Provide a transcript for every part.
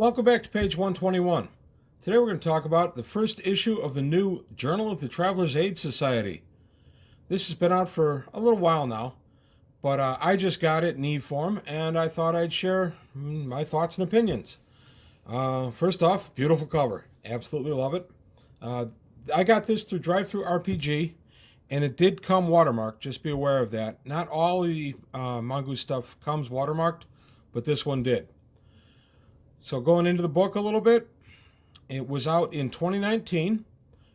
Welcome back to page 121. Today we're going to talk about the first issue of the new Journal of the Traveler's Aid Society. This has been out for a little while now, but I just got it in e-form and I thought I'd share my thoughts and opinions. First off, beautiful cover. Absolutely love it. I got this through Drive-Thru RPG, and it did come watermarked. Just be aware of that. Not all the Mongoose stuff comes watermarked, but this one did. So going into the book a little bit, it was out in 2019,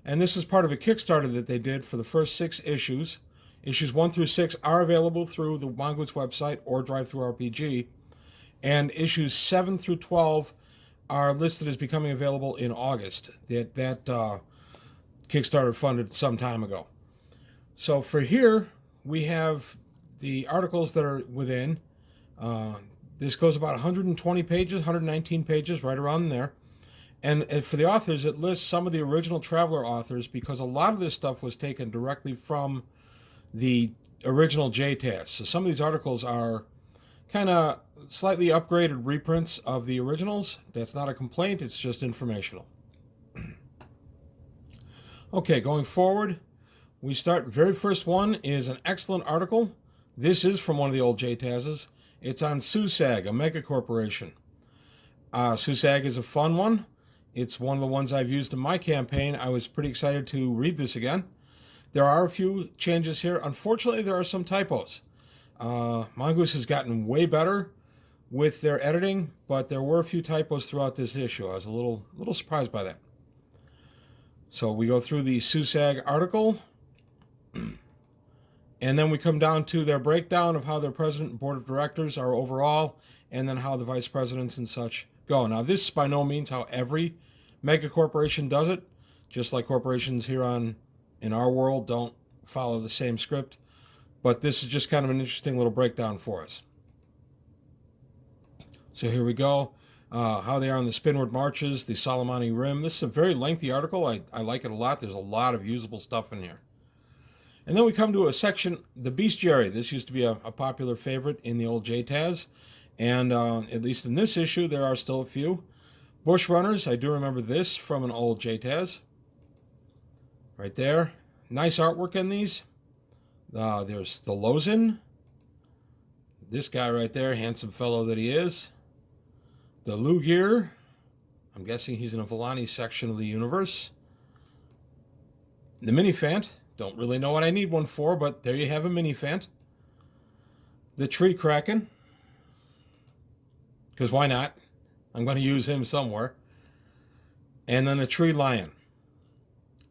and this is part of a Kickstarter that they did for the first 6 issues. Issues 1 through 6 are available through the Mongoose website or Drive-Thru RPG, and issues 7 through 12 are listed as becoming available in August. That Kickstarter funded some time ago. So for here, we have the articles that are within. This goes about 120 pages, 119 pages, right around there. And for the authors, it lists some of the original Traveler authors because a lot of this stuff was taken directly from the original JTAS. So some of these articles are kind of slightly upgraded reprints of the originals. That's not a complaint, it's just informational. Okay, going forward, we start. Very first one is an excellent article. This is from one of the old JTASs. It's on SUSAG, a mega corporation. SUSAG is a fun one. It's one of the ones I've used in my campaign. I was pretty excited to read this again. There are a few changes here. Unfortunately, there are some typos. Mongoose has gotten way better with their editing, but there were a few typos throughout this issue. I was a little surprised by that. So we go through the SUSAG article, and then we come down to their breakdown of how their president and board of directors are overall, and then how the vice presidents and such go. Now, this is by no means how every mega corporation does it. Just like corporations here in our world don't follow the same script. But this is just kind of an interesting little breakdown for us. So here we go. How they are on the Spinward Marches, the Solomani Rim. This is a very lengthy article. I like it a lot. There's a lot of usable stuff in here. And then we come to a section, the Bestiary. This used to be a popular favorite in the old JTAS. And at least in this issue, there are still a few. Bushrunners, I do remember this from an old JTAS. Right there. Nice artwork in these. There's the Lozin. This guy right there, handsome fellow that he is. The Lugir. I'm guessing he's in a Vilani section of the universe. The Minifant. Don't really know what I need one for, but there you have a Minifant. The Tree Kraken. Because why not? I'm going to use him somewhere. And then a Tree Lion.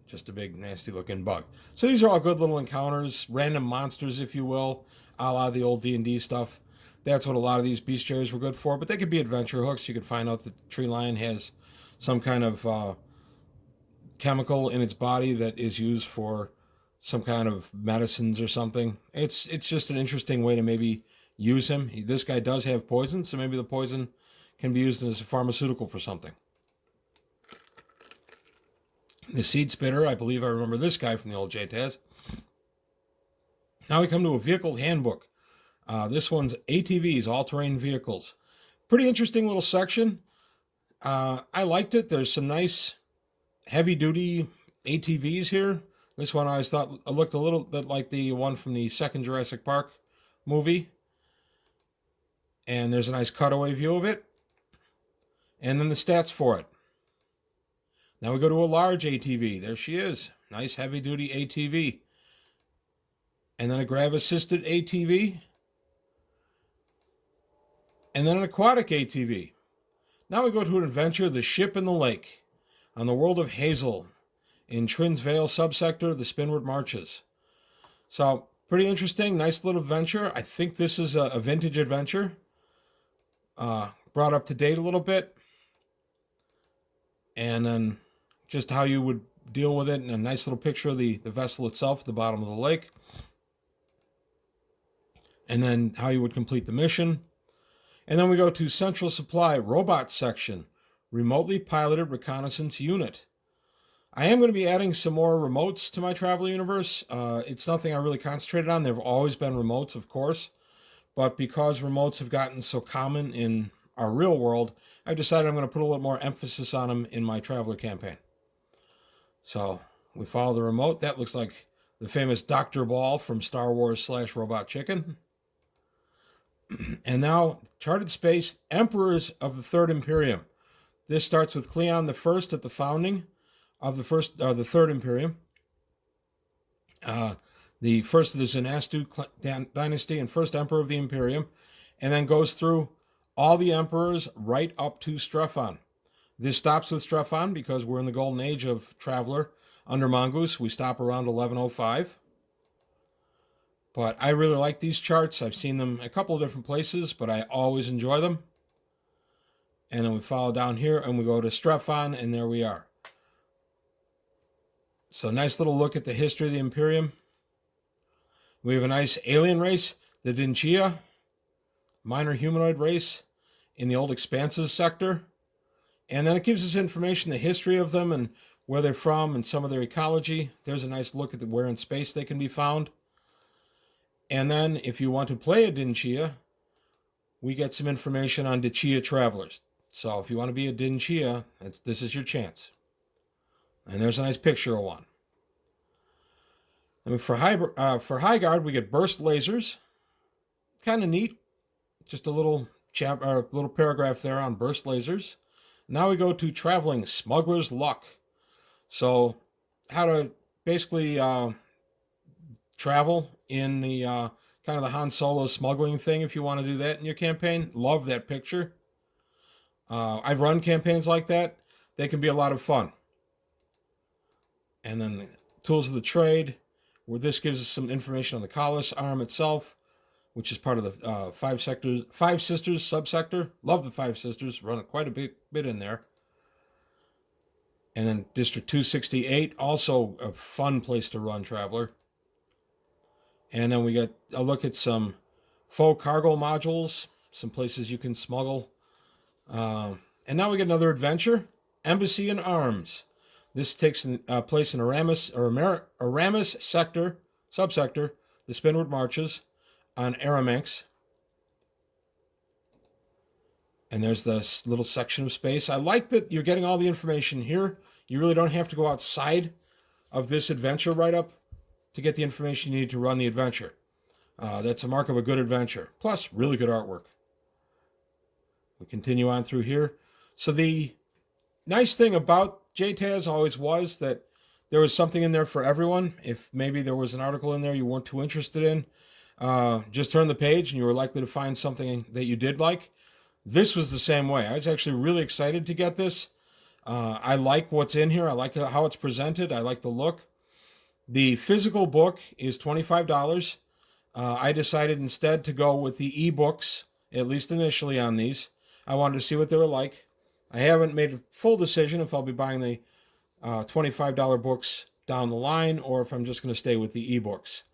Just a big, nasty-looking bug. So these are all good little encounters, random monsters, if you will, a la the old D&D stuff. That's what a lot of these bestiaries were good for, but they could be adventure hooks. You could find out that the Tree Lion has some kind of chemical in its body that is used for some kind of medicines or something. It's just an interesting way to maybe use him. This guy does have poison, so maybe the poison can be used as a pharmaceutical for something. The Seed Spitter, I believe I remember this guy from the old JTAS. Now we come to a vehicle handbook. This one's ATVs, all-terrain vehicles. Pretty interesting little section. I liked it. There's some nice heavy-duty ATVs here. This one I always thought looked a little bit like the one from the second Jurassic Park movie. And there's a nice cutaway view of it. And then the stats for it. Now we go to a large ATV. There she is. Nice heavy-duty ATV. And then a grav-assisted ATV. And then an aquatic ATV. Now we go to an adventure, The Ship in the Lake, on the world of Hazel, in Trin's Vale subsector, the Spinward Marches. So, pretty interesting, nice little adventure. I think this is a vintage adventure. Brought up to date a little bit. And then just how you would deal with it, and a nice little picture of the vessel itself at the bottom of the lake. And then how you would complete the mission. And then we go to Central Supply, Robot Section, Remotely Piloted Reconnaissance Unit. I am going to be adding some more remotes to my Traveler universe. It's nothing I really concentrated on. There have always been remotes, of course. But because remotes have gotten so common in our real world, I decided I'm going to put a little more emphasis on them in my Traveler campaign. So we follow the remote. That looks like the famous Dr. Ball from Star Wars / Robot Chicken. And now, Charted Space, Emperors of the Third Imperium. This starts with Cleon the First at the founding of the Third Imperium. The first of the Zenastu dynasty and first emperor of the Imperium, and then goes through all the emperors right up to Strephon. This stops with Strephon because we're in the golden age of Traveler under Mongoose. We stop around 1105. But I really like these charts. I've seen them a couple of different places, but I always enjoy them. And then we follow down here and we go to Strephon, and there we are. So nice little look at the history of the Imperium. We have a nice alien race, the Dinchia, minor humanoid race in the old Expanses sector. And then it gives us information, the history of them and where they're from and some of their ecology. There's a nice look at where in space they can be found. And then if you want to play a Dinchia, we get some information on Dinchia travelers. So if you want to be a Dinchia, this is your chance. And there's a nice picture of one. And for High Guard, we get burst lasers. Kind of neat. Just a little little paragraph there on burst lasers. Now we go to traveling smuggler's luck. So how to basically travel in the kind of the Han Solo smuggling thing if you want to do that in your campaign. Love that picture. I've run campaigns like that. They can be a lot of fun. And then the tools of the trade, where this gives us some information on the Colossus arm itself, which is part of the Five Sisters subsector. Love the Five Sisters. Run it quite a bit in there. And then District 268, also a fun place to run Traveler. And then we get a look at some faux cargo modules, some places you can smuggle. And now we get another adventure, Embassy in Arms. This takes place in Aramis subsector, the Spinward Marches on Aramanx. And there's this little section of space. I like that you're getting all the information here. You really don't have to go outside of this adventure write-up to get the information you need to run the adventure. That's a mark of a good adventure. Plus, really good artwork. We continue on through here. So the nice thing about JTAS always was that there was something in there for everyone. If maybe there was an article in there you weren't too interested in, just turn the page and you were likely to find something that you did like. This was the same way. I was actually really excited to get this. I like what's in here. I like how it's presented. I like the look. The physical book is $25. I decided instead to go with the ebooks, at least initially on these. I wanted to see what they were like. I haven't made a full decision if I'll be buying the $25 books down the line or if I'm just going to stay with the ebooks.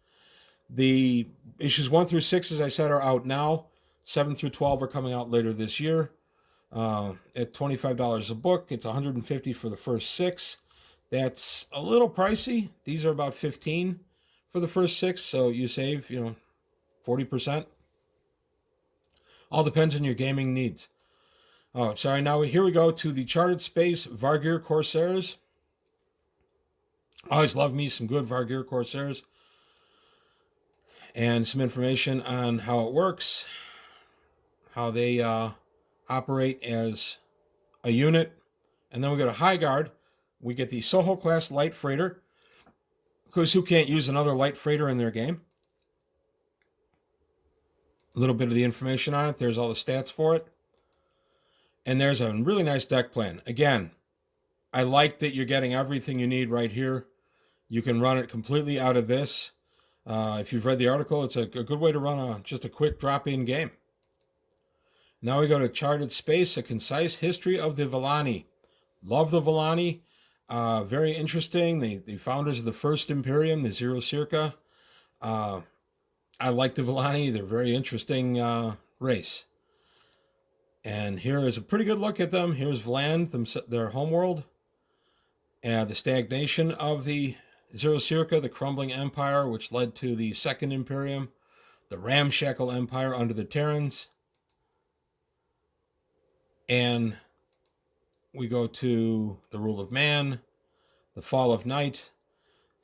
The issues 1 through 6, as I said, are out now. 7 through 12 are coming out later this year. At $25 a book, it's $150 for the first 6. That's a little pricey. These are about $15 for the first 6, so you save, 40%. All depends on your gaming needs. Oh, sorry. Now here we go to the Charted Space Vargir Corsairs. I always love me some good Vargir Corsairs. And some information on how it works, how they operate as a unit. And then we go to High Guard. We get the Soho class light freighter, because who can't use another light freighter in their game? A little bit of the information on it. There's all the stats for it. And there's a really nice deck plan. Again, I like that you're getting everything you need right here. You can run it completely out of this. If you've read the article, it's a good way to run just a quick drop-in game. Now we go to Charted Space, a concise history of the Vilani. Love the Vilani. Very interesting. The founders of the First Imperium, the Zero Circa. I like the Vilani. They're a very interesting race. And here is a pretty good look at them. Here's Vland, their homeworld. And the stagnation of the Zero Circa, the crumbling empire, which led to the Second Imperium, the ramshackle empire under the Terrans. And we go to the rule of man, the fall of night.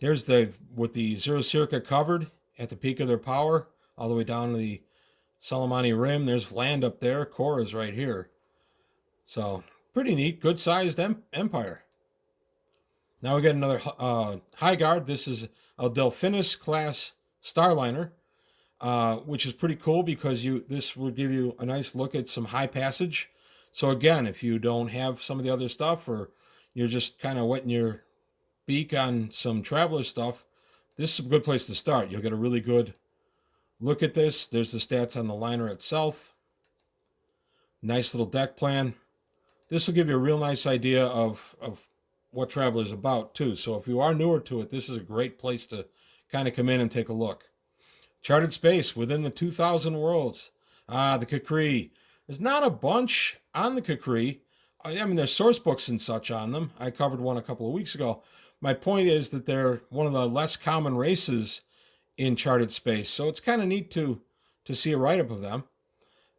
There's the with the Zero Circa covered at the peak of their power, all the way down to the Soleimani Rim. There's land up there. Korra's right here. So pretty neat, good sized empire. Now we get another High Guard. This is a Delphinus class starliner, which is pretty cool because this will give you a nice look at some high passage. So again, if you don't have some of the other stuff, or you're just kind of wetting your beak on some traveler stuff, this is a good place to start. You'll get a really good look at this. There's the stats on the liner itself. Nice little deck plan. This will give you a real nice idea of what Traveler is about too. So if you are newer to it, this is a great place to kind of come in and take a look. Charted space within the 2,000 worlds. The Cakri. There's not a bunch on the Cakri. I mean, there's source books and such on them. I covered one a couple of weeks ago. My point is that they're one of the less common races in charted space. So it's kind of neat to see a write-up of them.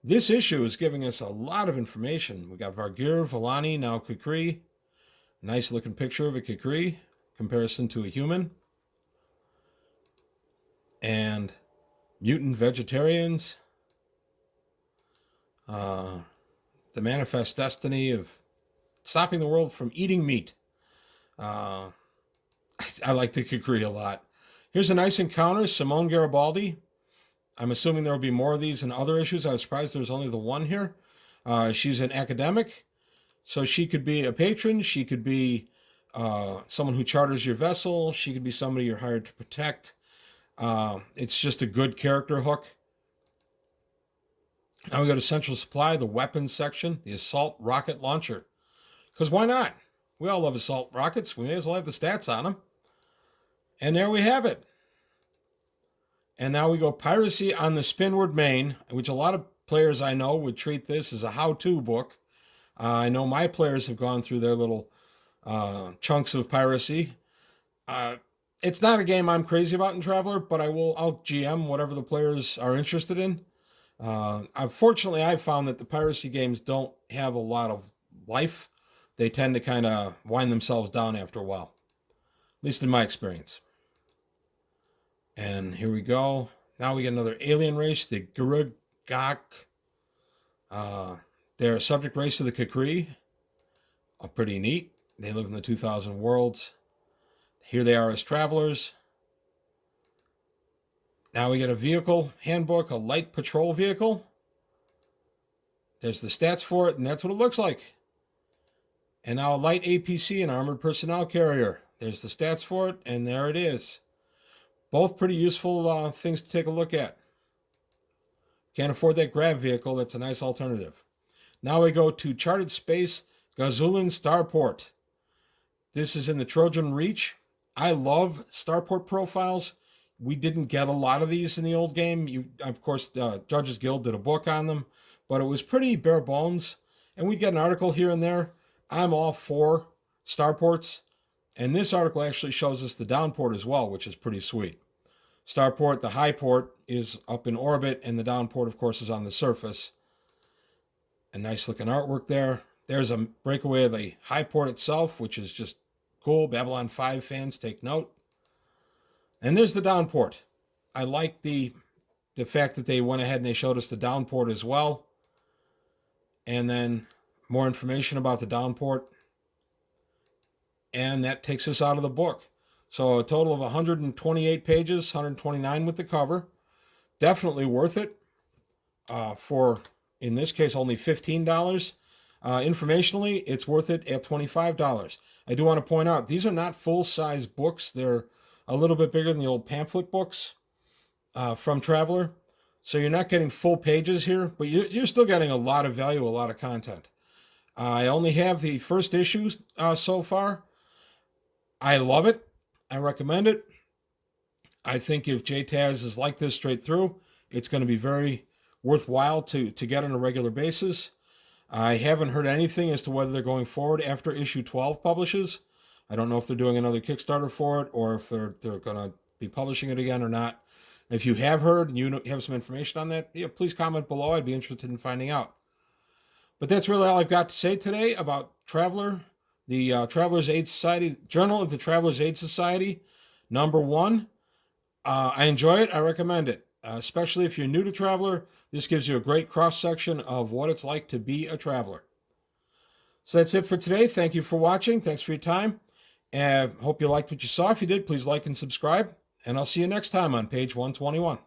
This issue is giving us a lot of information. We got Vargir, Vilani, now Cakri. Nice looking picture of a Cakri, comparison to a human. And mutant vegetarians. The manifest destiny of stopping the world from eating meat. I like the Cakri a lot. Here's a nice encounter, Simone Garibaldi. I'm assuming there will be more of these in other issues. I was surprised there's only the one here. She's an academic, so she could be a patron. She could be someone who charters your vessel. She could be somebody you're hired to protect. It's just a good character hook. Now we go to Central Supply, the weapons section, the assault rocket launcher. Because why not? We all love assault rockets. We may as well have the stats on them. And there we have it. And now we go Piracy on the Spinward Main, which a lot of players I know would treat this as a how-to book. I know my players have gone through their little chunks of Piracy. It's not a game I'm crazy about in Traveler, but I'll GM whatever the players are interested in. Unfortunately, I've found that the Piracy games don't have a lot of life. They tend to kind of wind themselves down after a while, at least in my experience. And here we go. Now we get another alien race, the Gurugak. They're a subject race of the Cakri. Pretty neat. They live in the 2,000 worlds. Here they are as travelers. Now we get a vehicle handbook, a light patrol vehicle. There's the stats for it, and that's what it looks like. And now a light APC, an armored personnel carrier. There's the stats for it, and there it is. Both pretty useful things to take a look at. Can't afford that grav vehicle. That's a nice alternative. Now we go to Charted Space, Gazulin Starport. This is in the Trojan Reach. I love starport profiles. We didn't get a lot of these in the old game. Of course, Judges Guild did a book on them, but it was pretty bare bones. And we'd get an article here and there. I'm all for starports. And this article actually shows us the downport as well, which is pretty sweet. Starport, the high port, is up in orbit, and the downport, of course, is on the surface. A nice looking artwork there. There's a breakaway of the high port itself, which is just cool. Babylon 5 fans take note. And there's the downport. I like the fact that they went ahead and they showed us the downport as well. And then more information about the downport. And that takes us out of the book. So a total of 128 pages, 129 with the cover. Definitely worth it for, in this case, only $15. Informationally, it's worth it at $25. I do want to point out, these are not full-size books. They're a little bit bigger than the old pamphlet books from Traveler. So you're not getting full pages here, but you're still getting a lot of value, a lot of content. I only have the first issue so far. I love it. I recommend it. I think if JTAS is like this straight through, it's going to be very worthwhile to get on a regular basis. I haven't heard anything as to whether they're going forward after issue 12 publishes. I don't know if they're doing another Kickstarter for it or if they're going to be publishing it again or not. If you have heard and you have some information on that, please comment below. I'd be interested in finding out. But that's really all I've got to say today about the Traveler's Aid Society, Journal of the Traveler's Aid Society, #1. I enjoy it. I recommend it, especially if you're new to Traveler. This gives you a great cross-section of what it's like to be a traveler. So that's it for today. Thank you for watching. Thanks for your time. And hope you liked what you saw. If you did, please like and subscribe. And I'll see you next time on page 121.